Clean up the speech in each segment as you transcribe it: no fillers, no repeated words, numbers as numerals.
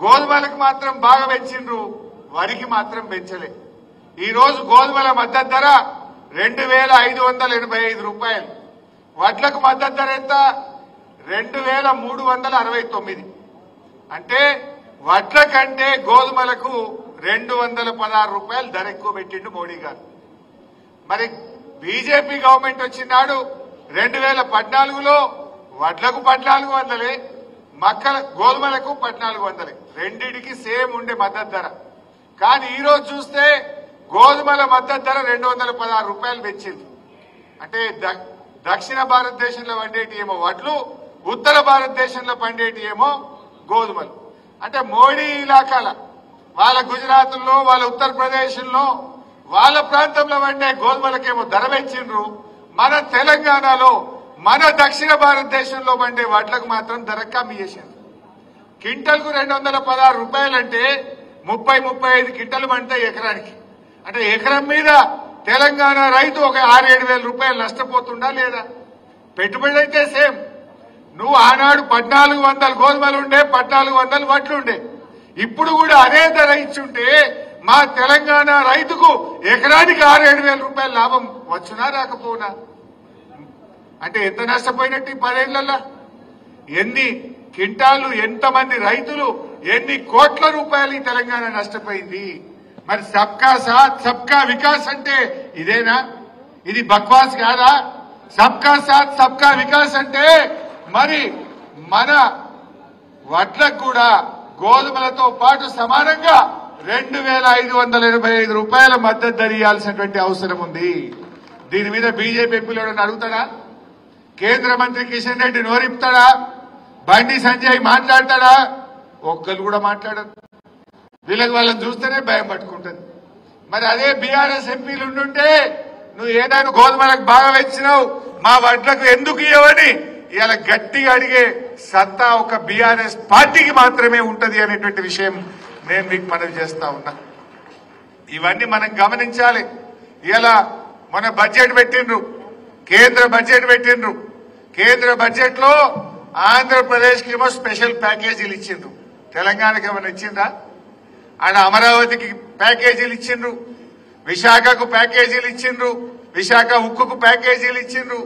గోధుమలకు మాత్రం బాగా పెంచిండ్రు, వరికి మాత్రం పెంచలే. ఈ రోజు గోధుమల మద్దతు ధర 2585 రూపాయలు, వడ్లకు మద్దతు ధర ఎంత 2369. అంటే వడ్ల కంటే గోధుమలకు 216 రూపాయలు ధర ఎక్కువ పెట్టిండు మోడీ గారు. మరి బీజేపీ గవర్నమెంట్ వచ్చినాడు 2014లో వడ్లకు 1400, గోధుమలకు 1400, రెండిటికి సేమ్ ఉండే మద్దతు ధర. కానీ ఈ రోజు చూస్తే గోధుమల మద్దతు ధర 216 రూపాయలు పెంచింది. అంటే దక్షిణ భారతదేశంలో పండేటి ఏమో వడ్లు, ఉత్తర భారతదేశంలో పండేటి ఏమో గోధుమలు. అంటే మోడీ ఇలాకాల వాళ్ళ గుజరాత్లో, వాళ్ళ ఉత్తరప్రదేశ్లో, వాళ్ళ ప్రాంతంలో పండే గోధుమలకేమో ధర పెంచిండ్రు. మన తెలంగాణలో, మన దక్షిణ భారతదేశంలో పండే వడ్లకు మాత్రం ధర కమ్మి చేసిండ్రు. క్వింటల్కు 216 రూపాయలంటే 30-35 క్వింటలు పండుతాయి ఎకరానికి. అంటే ఎకరం మీద తెలంగాణ రైతు ఒక 6-7 వేల రూపాయలు నష్టపోతుండా లేదా? పెట్టుబడి అయితే సేమ్. నువ్వు ఆనాడు 1400 గోధుమలు ఉండే, 1400 వడ్లు ఉండే. ఇప్పుడు కూడా అదే ధర ఇచ్చుంటే మా తెలంగాణ రైతుకు ఎకరానికి 6-7 వేల రూపాయల లాభం వచ్చునా రాకపోనా? అంటే ఎంత నష్టపోయినట్టు ఈ 10 ఏళ్లలో? ఎన్ని క్వింటాలు, ఎంతమంది రైతులు, ఎన్ని కోట్ల రూపాయలు ఈ తెలంగాణ నష్టపోయింది? మరి సబ్కా సాత్ సబ్కా వికాస్ అంటే ఇదేనా? ఇది బక్వాస్ కాదా? సబ్కా సాత్ సబ్కా వికాస్ అంటే మరి మన వడ్లకు కూడా గోధుమలతో పాటు సమానంగా 2585 రూపాయల మద్దతు ధర ఇవ్వాల్సినటువంటి అవసరం ఉంది. దీని మీద బీజేపీ ఎంపీలు ఎవరైనా అడుగుతాడా? కేంద్ర మంత్రి కిషన్ రెడ్డి నోరిపుతాడా? బండి సంజయ్ మాట్లాడతాడా? ఒక్కరు కూడా మాట్లాడరు. వీళ్ళకి వాళ్ళని చూస్తేనే భయం పట్టుకుంటుంది. మరి అదే బీఆర్ఎస్ ఎంపీలు ఉండుంటే నువ్వు ఏదైనా గోధుమలకు బాగా పెంచినావు, మా వడ్లకు ఎందుకు ఇవ్వని ఇలా గట్టిగా అడిగే సత్తా ఒక బీఆర్ఎస్ పార్టీకి మాత్రమే ఉంటది అనేటువంటి విషయం నేను మీకు మనవి చేస్తా ఉన్నా. ఇవన్నీ మనం గమనించాలి. ఇలా మన బడ్జెట్ పెట్టిండ్రు, కేంద్ర బడ్జెట్ పెట్టిండ్రు. కేంద్ర బడ్జెట్ లో ఆంధ్రప్రదేశ్ కి ఏమో స్పెషల్ ప్యాకేజీలు ఇచ్చిండ్రు. తెలంగాణకి ఏమైనా ఇచ్చిండ్రా? ఆడ అమరావతికి ప్యాకేజీలు ఇచ్చిండ్రు, విశాఖకు ప్యాకేజీలు ఇచ్చిండ్రు, విశాఖ ఉక్కుకు ప్యాకేజీలు ఇచ్చిండ్రు.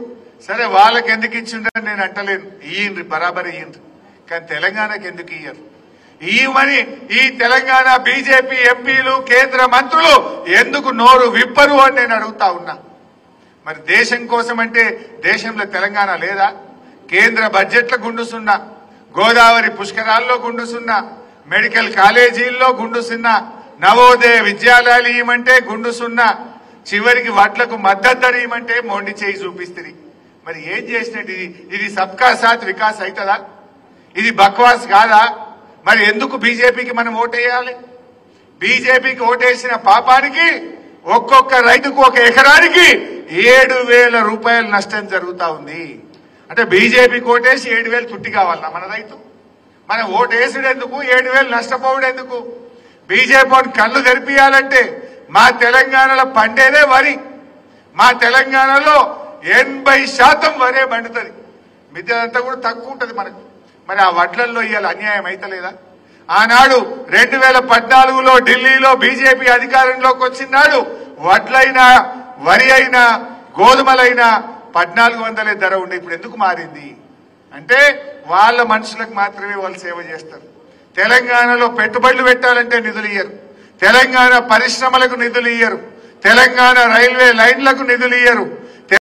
సరే వాళ్ళకి ఎందుకు ఇచ్చిండ్రని నేను అంటలేను, ఇయ్యండ్రి, బరాబర్ ఇయ్యండ్రి. కానీ తెలంగాణకి ఎందుకు ఇయ్యరు? ఇవ్వమని ఈ తెలంగాణ బీజేపీ ఎంపీలు, కేంద్ర మంత్రులు ఎందుకు నోరు విప్పరు అని నేను అడుగుతా ఉన్నా. మరి దేశం కోసం అంటే దేశంలో తెలంగాణ లేదా? కేంద్ర బడ్జెట్లో గుండుసున్నా, గోదావరి పుష్కరాల్లో గుండుసున్నా, మెడికల్ కాలేజీల్లో గుండుసున్నా, నవోదయ విద్యాలయాలు ఇవ్వమంటే గుండుసున్నా, చివరికి వడ్లకు మద్దతు ధర ఇవ్వమంటే మొండి చేయి చూపిస్తుంది. మరి ఏం చేసినట్టు ఇది సబ్కా సాత్ వికాస్ అవుతుందా? ఇది బక్వాస్ కాదా? మరి ఎందుకు బీజేపీకి మనం ఓటేయాలి? బీజేపీకి ఓటేసిన పాపానికి ఒక్కొక్క రైతుకు ఒక ఎకరానికి 7,000 రూపాయలు నష్టం జరుగుతా ఉంది. అంటే బీజేపీకి ఓటేసి 7,000 తుట్టి కావాలన్నా మన రైతు? మనం ఓటేసుడు ఎందుకు, 7,000 నష్టపోవడం ఎందుకు? బీజేపీని కళ్ళు తెరిపియాలంటే మా తెలంగాణలో పండేదే వరి. మా తెలంగాణలో 80% వరే పండుతుంది, మిగతాదంతా కూడా తక్కువ ఉంటుంది మనకు. మరి ఆ వడ్లల్లో ఇవాళ అన్యాయం అయితలేదా? ఆనాడు 2014లో ఢిల్లీలో బీజేపీ అధికారంలోకి వచ్చినాడు వడ్లైనా, వరి అయినా, గోధుమలైనా 1400 ధర ఉండే. ఇప్పుడు ఎందుకు మారింది అంటే వాళ్ళ మనుషులకు మాత్రమే వాళ్ళు సేవ చేస్తారు. తెలంగాణలో పెట్టుబడులు పెట్టాలంటే నిధులు ఇయ్యరు, తెలంగాణ పరిశ్రమలకు నిధులు ఇయ్యరు, తెలంగాణ రైల్వే లైన్లకు నిధులు ఇయ్యరు,